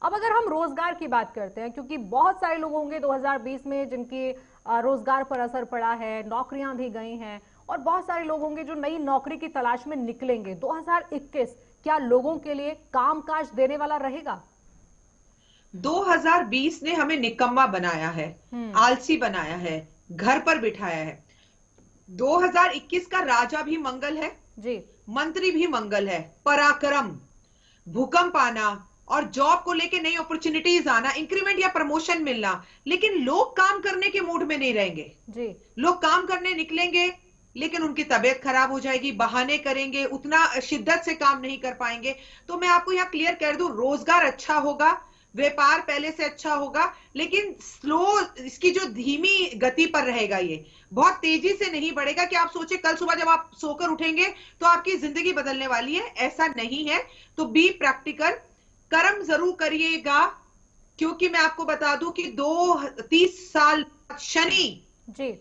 अब अगर हम रोजगार की बात करते हैं, क्योंकि बहुत सारे लोग होंगे 2020 में जिनके रोजगार पर असर पड़ा है, नौकरियां भी गई हैं, और बहुत सारे लोग होंगे जो नई नौकरी की तलाश में निकलेंगे। 2021 क्या लोगों के लिए कामकाज देने वाला रहेगा? 2020 ने हमें निकम्मा बनाया है, हम्म। आलसी बनाया है, घर पर बिठाया है। 2021 का राजा भी मंगल है, जी। मंत्री भी मंगल है। पराक्रम, भूकंप आना और जॉब को लेके नई अपॉर्चुनिटीज आना, इंक्रीमेंट या प्रमोशन मिलना। लेकिन लोग काम करने के मूड में नहीं रहेंगे। जी। लोग काम करने निकलेंगे, लेकिन उनकी तबीयत खराब हो जाएगी, बहाने करेंगे, उतना शिद्दत से काम नहीं कर पाएंगे। तो मैं आपको यहां क्लियर कर दूं, रोजगार अच्छा होगा, व्यापार पहले से अच्छा होगा, लेकिन स्लो, इसकी जो धीमी गति पर रहेगा, ये बहुत तेजी से नहीं बढ़ेगा कि आप सोचे कल सुबह जब आप सोकर उठेंगे तो आपकी जिंदगी बदलने वाली है। ऐसा नहीं है। तो बी प्रैक्टिकल, कर्म जरूर करिएगा, क्योंकि मैं आपको बता दूं कि 30 साल शनि जी।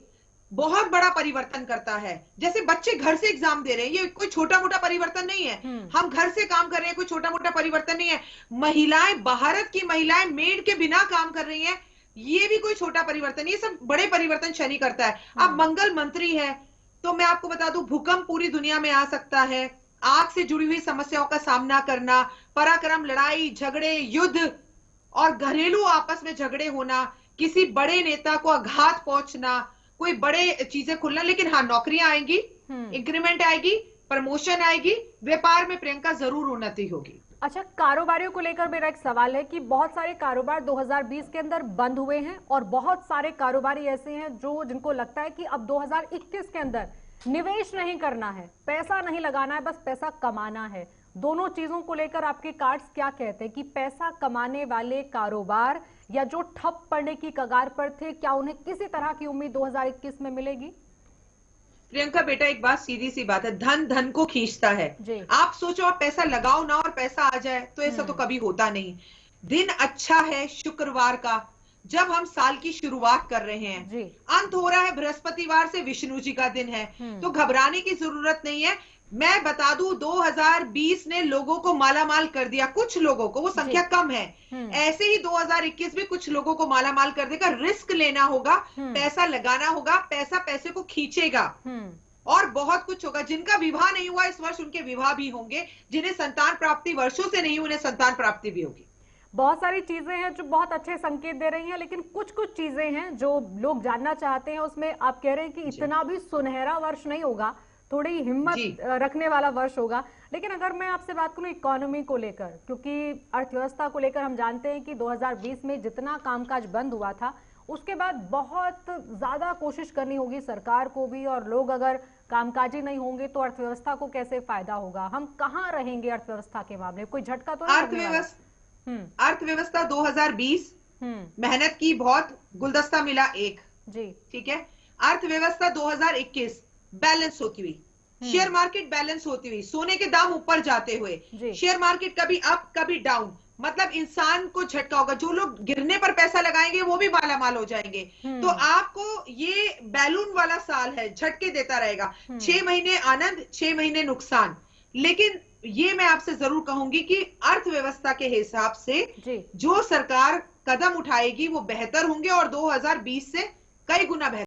बहुत बड़ा परिवर्तन करता है। जैसे बच्चे घर से एग्जाम दे रहे हैं, ये कोई छोटा मोटा परिवर्तन नहीं है। हम्म। हम घर से काम कर रहे हैं, कोई छोटा मोटा परिवर्तन नहीं है। महिलाएं, भारत की महिलाएं मेड के बिना काम कर रही हैं, ये भी कोई छोटा परिवर्तन, ये सब बड़े परिवर्तन शनि करता है। अब मंगल मंत्री है, तो मैं आपको बता दूं, भूकंप पूरी दुनिया में आ सकता है। आग से जुड़ी हुई समस्याओं का सामना करना, पराक्रम, लड़ाई झगड़े, युद्ध और घरेलू आपस में झगड़े होना, किसी बड़े नेता को आघात पहुंचना, कोई बड़े चीजें खुलना। लेकिन हाँ, नौकरियां आएंगी, इंक्रीमेंट आएगी, प्रमोशन आएगी, व्यापार में प्रियंका जरूर उन्नति होगी। अच्छा, कारोबारियों को लेकर मेरा एक सवाल है कि बहुत सारे कारोबार 2020 के अंदर बंद हुए हैं, और बहुत सारे कारोबारी ऐसे हैं जो जिनको लगता है कि अब 2021 के अंदर निवेश नहीं करना है, पैसा नहीं लगाना है, बस पैसा कमाना है। दोनों चीजों को लेकर आपके कार्ड्स क्या कहते हैं कि पैसा कमाने वाले कारोबार या जो ठप पड़ने की कगार पर थे, क्या उन्हें किसी तरह की उम्मीद 2021 में मिलेगी? प्रियंका बेटा, एक बात, सीधी सी बात है, धन धन को खींचता है। जी। आप सोचो आप पैसा लगाओ ना और पैसा आ जाए, तो ऐसा तो कभी होता नहीं। दिन अच्छा है शुक्रवार का, जब हम साल की शुरुआत कर रहे हैं। जी। अंत हो रहा है बृहस्पतिवार से, विष्णु जी का दिन है, तो घबराने की जरूरत नहीं है। मैं बता दूं, 2020 ने लोगों को मालामाल कर दिया, कुछ लोगों को, वो संख्या कम है। ऐसे ही 2021 भी कुछ लोगों को मालामाल कर देगा। रिस्क लेना होगा, पैसा लगाना होगा, पैसा पैसे को खींचेगा, और बहुत कुछ होगा। जिनका विवाह नहीं हुआ इस वर्ष, उनके विवाह भी होंगे। जिन्हें संतान प्राप्ति वर्षों से नहीं, उन्हें संतान प्राप्ति भी होगी। बहुत सारी चीजें हैं जो बहुत अच्छे संकेत दे रही हैं, लेकिन कुछ कुछ चीजें हैं जो लोग जानना चाहते हैं। उसमें आप कह रहे हैं कि इतना भी सुनहरा वर्ष नहीं होगा, थोड़ी हिम्मत रखने वाला वर्ष होगा। लेकिन अगर मैं आपसे बात करूं इकोनॉमी को लेकर, क्योंकि अर्थव्यवस्था को लेकर हम जानते हैं कि 2020 में जितना कामकाज बंद हुआ था, उसके बाद बहुत ज्यादा कोशिश करनी होगी सरकार को भी, और लोग अगर कामकाजी नहीं होंगे तो अर्थव्यवस्था को कैसे फायदा होगा? हम कहाँ रहेंगे अर्थव्यवस्था के मामले? कोई झटका तो नहीं लगने वाला? अर्थव्यवस्था 2020 मेहनत की, बहुत गुलदस्ता मिला एक। जी ठीक है। अर्थव्यवस्था 2021 बैलेंस होती हुई, शेयर मार्केट बैलेंस होती हुई, सोने के दाम ऊपर जाते हुए, शेयर मार्केट कभी अप कभी डाउन, मतलब इंसान को झटका होगा। जो लोग गिरने पर पैसा लगाएंगे वो भी मालामाल हो जाएंगे। तो आपको ये बैलून वाला साल है, झटके देता रहेगा। 6 महीने आनंद, 6 महीने नुकसान। लेकिन ये मैं आपसे जरूर कहूंगी कि अर्थव्यवस्था के हिसाब से जो सरकार कदम उठाएगी वो बेहतर होंगे, और 2020 से कई गुना बेहतर।